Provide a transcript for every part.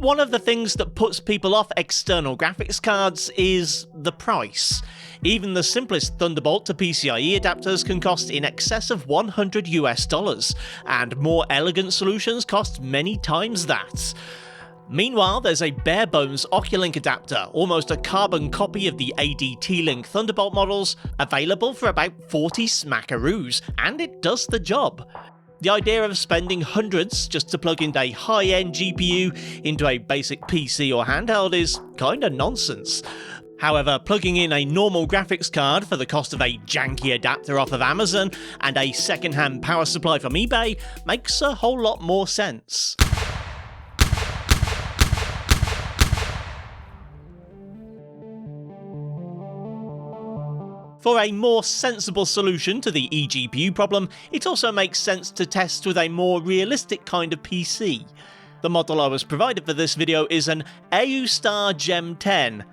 One of the things that puts people off external graphics cards is the price. Even the simplest Thunderbolt to PCIe adapters can cost in excess of $100 and more elegant solutions cost many times that. Meanwhile, there's a bare-bones Oculink adapter, almost a carbon copy of the AD-T-Link Thunderbolt models, available for about 40 smackaroos, and it does the job. The idea of spending hundreds just to plug in a high-end GPU into a basic PC or handheld is kinda nonsense. However, plugging in a normal graphics card for the cost of a janky adapter off of Amazon and a second-hand power supply from eBay makes a whole lot more sense. For a more sensible solution to the eGPU problem, it also makes sense to test with a more realistic kind of PC. The model I was provided for this video is an AooStar GEM10.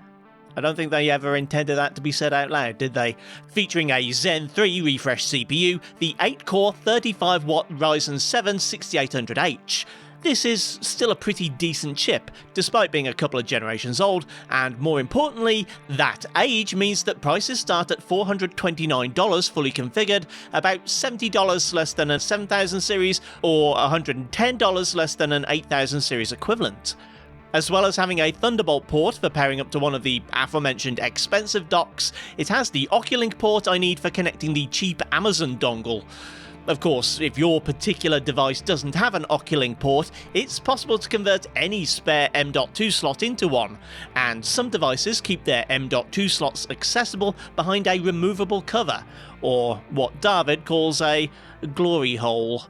I don't think they ever intended that to be said out loud, did they? Featuring a Zen 3 refresh CPU, the 8-core 35-watt Ryzen 7 6800H. This is still a pretty decent chip, despite being a couple of generations old, and more importantly, that age means that prices start at $429 fully configured, about $70 less than a 7000 series, or $110 less than an 8000 series equivalent. As well as having a Thunderbolt port for pairing up to one of the aforementioned expensive docks, it has the Oculink port I need for connecting the cheap Amazon dongle. Of course, if your particular device doesn't have an Oculink port, it's possible to convert any spare M.2 slot into one, and some devices keep their M.2 slots accessible behind a removable cover, or what David calls a glory hole.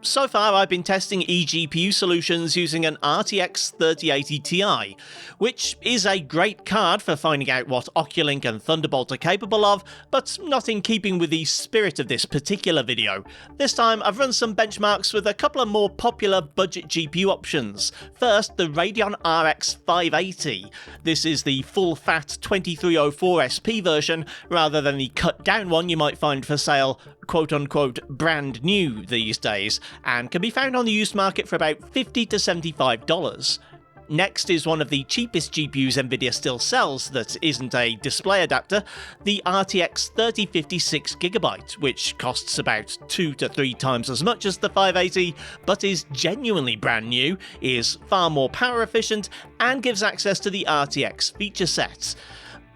So far I've been testing eGPU solutions using an RTX 3080 Ti, which is a great card for finding out what Oculink and Thunderbolt are capable of, but not in keeping with the spirit of this particular video. This time I've run some benchmarks with a couple of more popular budget GPU options. First, the Radeon RX 580. This is the full-fat 2304 SP version, rather than the cut-down one you might find for sale quote-unquote brand new these days, and can be found on the used market for about $50 to $75. Next is one of the cheapest GPUs Nvidia still sells that isn't a display adapter, the RTX 3050 6GB, which costs about 2 to 3 times as much as the 580, but is genuinely brand new, is far more power efficient, and gives access to the RTX feature set.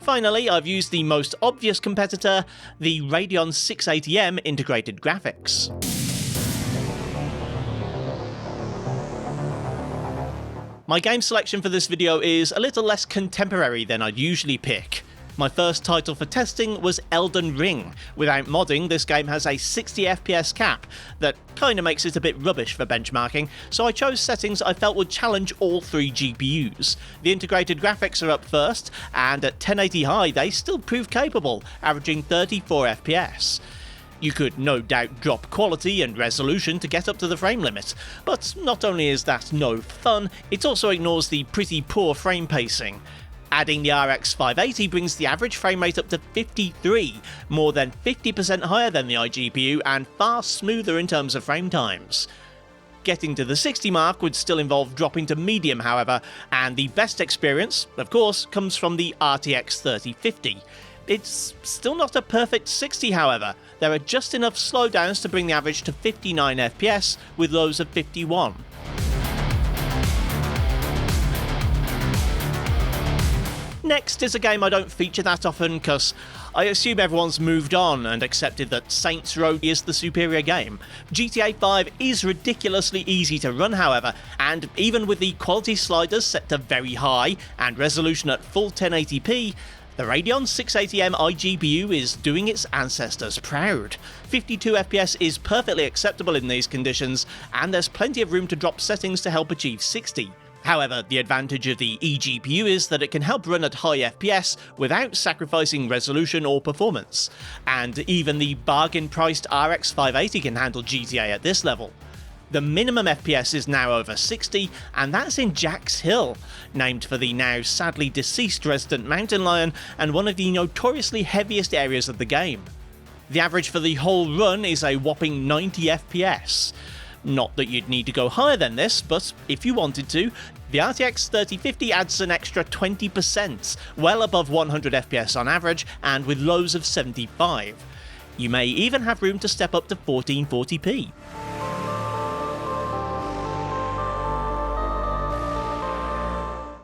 Finally, I've used the most obvious competitor, the Radeon 680M integrated graphics. My game selection for this video is a little less contemporary than I'd usually pick. My first title for testing was Elden Ring. Without modding, this game has a 60 FPS cap that kinda makes it a bit rubbish for benchmarking, so I chose settings I felt would challenge all 3 GPUs. The integrated graphics are up first, and at 1080 high they still prove capable, averaging 34 FPS. You could no doubt drop quality and resolution to get up to the frame limit, but not only is that no fun, it also ignores the pretty poor frame pacing. Adding the RX 580 brings the average frame rate up to 53, more than 50% higher than the iGPU and far smoother in terms of frame times. Getting to the 60 mark would still involve dropping to medium, however, and the best experience, of course, comes from the RTX 3050. It's still not a perfect 60, however. There are just enough slowdowns to bring the average to 59 FPS, with lows of 51. Next is a game I don't feature that often, cause I assume everyone's moved on and accepted that Saints Row is the superior game. GTA 5 is ridiculously easy to run, however, and even with the quality sliders set to very high and resolution at full 1080p, the Radeon 680M iGPU is doing its ancestors proud. 52 FPS is perfectly acceptable in these conditions, and there's plenty of room to drop settings to help achieve 60. However, the advantage of the eGPU is that it can help run at high FPS without sacrificing resolution or performance, and even the bargain-priced RX 580 can handle GTA at this level. The minimum FPS is now over 60, and that's in Jack's Hill, named for the now sadly deceased resident mountain lion and one of the notoriously heaviest areas of the game. The average for the whole run is a whopping 90 FPS. Not that you'd need to go higher than this, but if you wanted to, the RTX 3050 adds an extra 20%, well above 100 FPS on average and with lows of 75. You may even have room to step up to 1440p.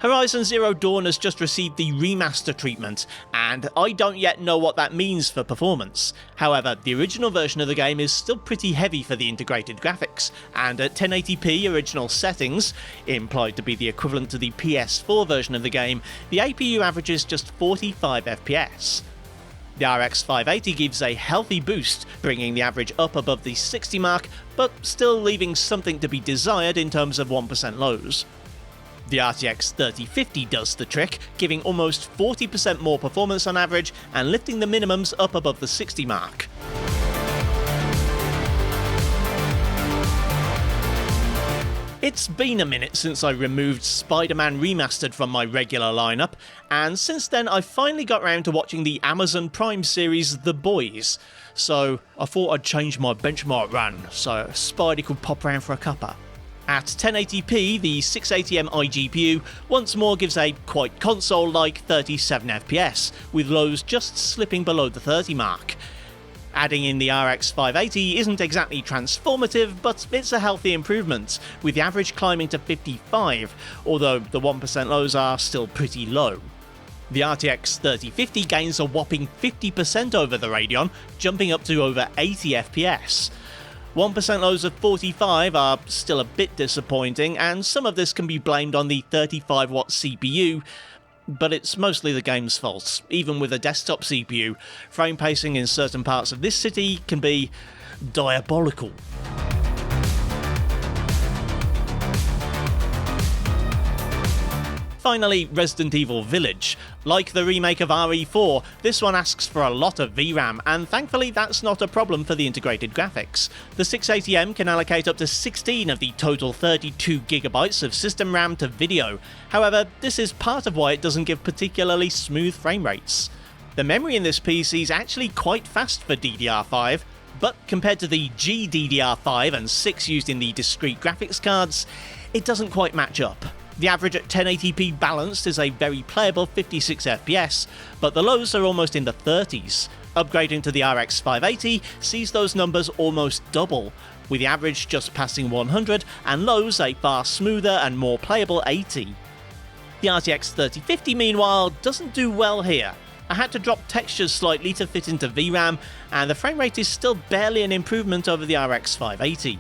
Horizon Zero Dawn has just received the remaster treatment, and I don't yet know what that means for performance. However, the original version of the game is still pretty heavy for the integrated graphics, and at 1080p original settings, implied to be the equivalent to the PS4 version of the game, the APU averages just 45 FPS. The RX 580 gives a healthy boost, bringing the average up above the 60 mark, but still leaving something to be desired in terms of 1% lows. The RTX 3050 does the trick, giving almost 40% more performance on average and lifting the minimums up above the 60 mark. It's been a minute since I removed Spider-Man Remastered from my regular lineup, and since then I've finally got round to watching the Amazon Prime series The Boys. So I thought I'd change my benchmark run so Spidey could pop round for a cuppa. At 1080p, the 680M iGPU once more gives a quite console-like 37 FPS, with lows just slipping below the 30 mark. Adding in the RX 580 isn't exactly transformative, but it's a healthy improvement, with the average climbing to 55, although the 1% lows are still pretty low. The RTX 3050 gains a whopping 50% over the Radeon, jumping up to over 80 FPS. 1% lows of 45 are still a bit disappointing, and some of this can be blamed on the 35-watt CPU, but it's mostly the game's fault. Even with a desktop CPU, frame pacing in certain parts of this city can be diabolical. Finally, Resident Evil Village. Like the remake of RE4, this one asks for a lot of VRAM, and thankfully that's not a problem for the integrated graphics. The 680M can allocate up to 16 of the total 32GB of system RAM to video. However, this is part of why it doesn't give particularly smooth frame rates. The memory in this PC is actually quite fast for DDR5, but compared to the GDDR5 and 6 used in the discrete graphics cards, it doesn't quite match up. The average at 1080p balanced is a very playable 56 FPS, but the lows are almost in the 30s. Upgrading to the RX 580 sees those numbers almost double, with the average just passing 100 and lows a far smoother and more playable 80. The RTX 3050 meanwhile doesn't do well here. I had to drop textures slightly to fit into VRAM, and the frame rate is still barely an improvement over the RX 580.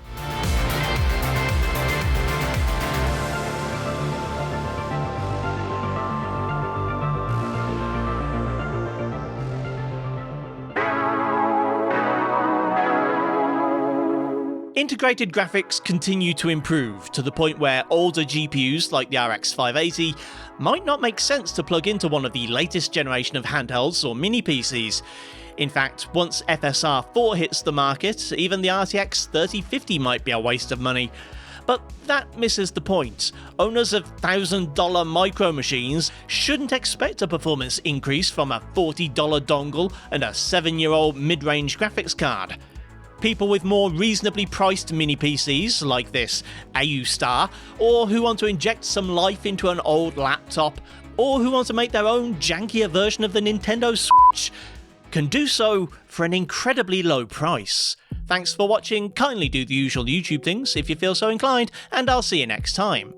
Integrated graphics continue to improve, to the point where older GPUs like the RX 580 might not make sense to plug into one of the latest generation of handhelds or mini PCs. In fact, once FSR 4 hits the market, even the RTX 3050 might be a waste of money. But that misses the point. Owners of $1,000 micro machines shouldn't expect a performance increase from a $40 dongle and a 7-year-old mid-range graphics card. People with more reasonably priced mini PCs, like this Aoostar, or who want to inject some life into an old laptop, or who want to make their own jankier version of the Nintendo Switch, can do so for an incredibly low price. Thanks for watching, kindly do the usual YouTube things if you feel so inclined, and I'll see you next time.